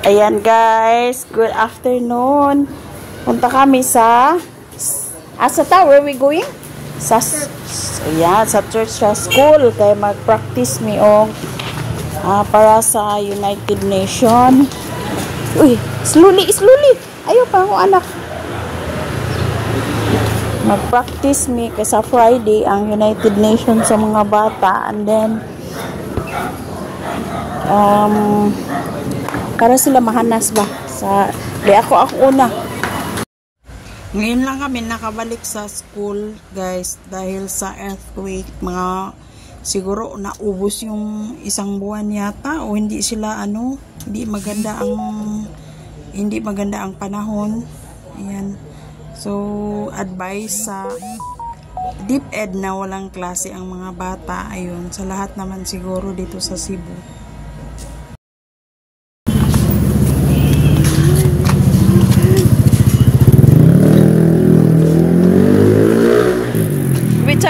Ayan guys, good afternoon. Punta kami sa where we going? Sa church, sa school. Kaya mag-practice mi para sa United Nation. Uy, slowly. Ayaw pa ako anak. Mag-practice mi kasi sa Friday ang United Nation sa mga bata. And then para sila mahanas ba ako una. Ngayon lang kami nakabalik sa school guys dahil sa earthquake. Siguro naubos yung isang buwan yata o hindi maganda ang panahon. Ayan. So advice sa DepEd na walang klase ang mga bata. Ayun, sa lahat naman siguro dito sa Cebu.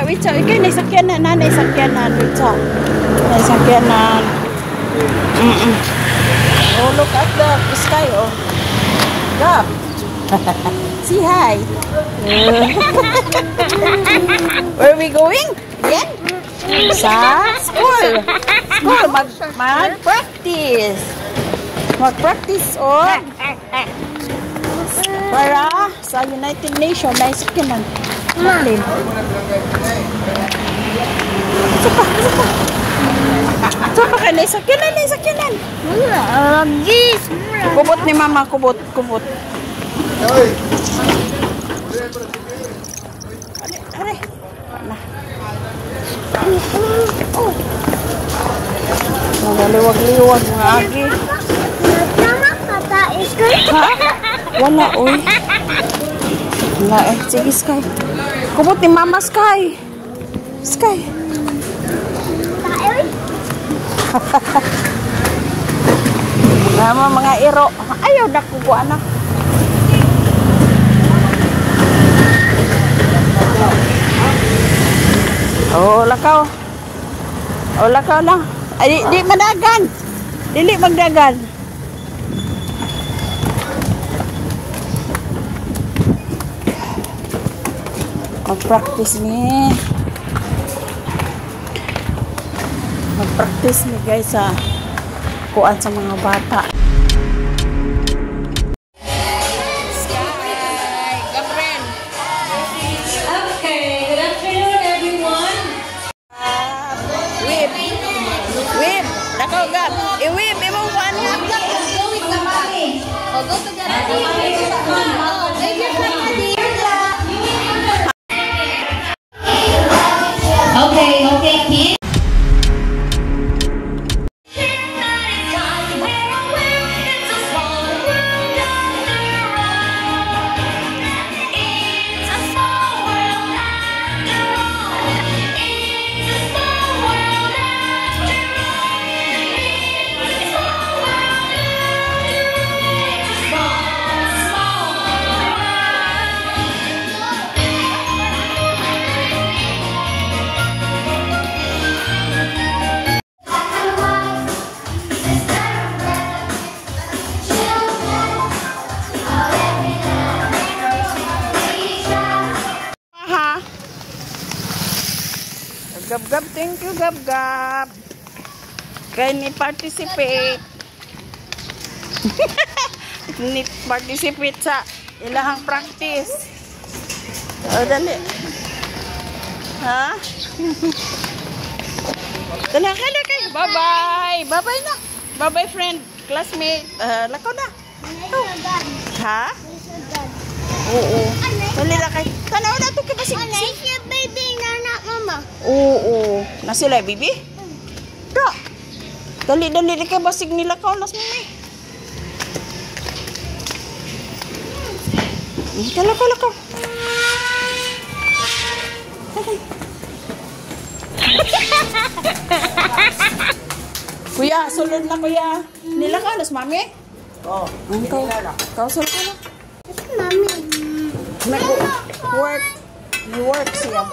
Witsa, ikay naisakyanan. Oh, look at the sky, oh. Go. Say hi. Where are we going? Again? Sa school. Mag-practice. Para sa United Nation. Naisakyanan. Malin. Sapa ka naisakyanan. Kubot ni mama, kubot. Aray. Liwag mga agi. Ha? Wala, oy. Wala eh. Sige, Sky. Kubot ni mama, Sky. Mga iro. Ayaw na kubo anak. Lakaw lang. Ay, di madagan. Dili magdagan. Mag-practice ni guys sa kuan sa mga bata. Gab, thank you Gab. Kaya ni participate sa ilahang practice. Dali. Ha? Dali kayo. Bye-bye na. Bye-bye friend, classmate. Lakaw na. Ha? Oo. Dali na kayo. Tanaw na ito kaya basig. Baby na mama. Oo. Na sila, baby? Da. Dali kayo basig nila ka. Nas mami. Lakaw. Kuya, sulod na kuya. Nila ka, nas mami? Oo. Kau sulod ka na. Mami. Work siya.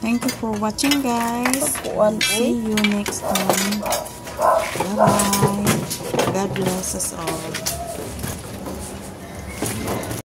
Thank you for watching, guys. Kapuan, See you next time. Bye-bye. God bless us all.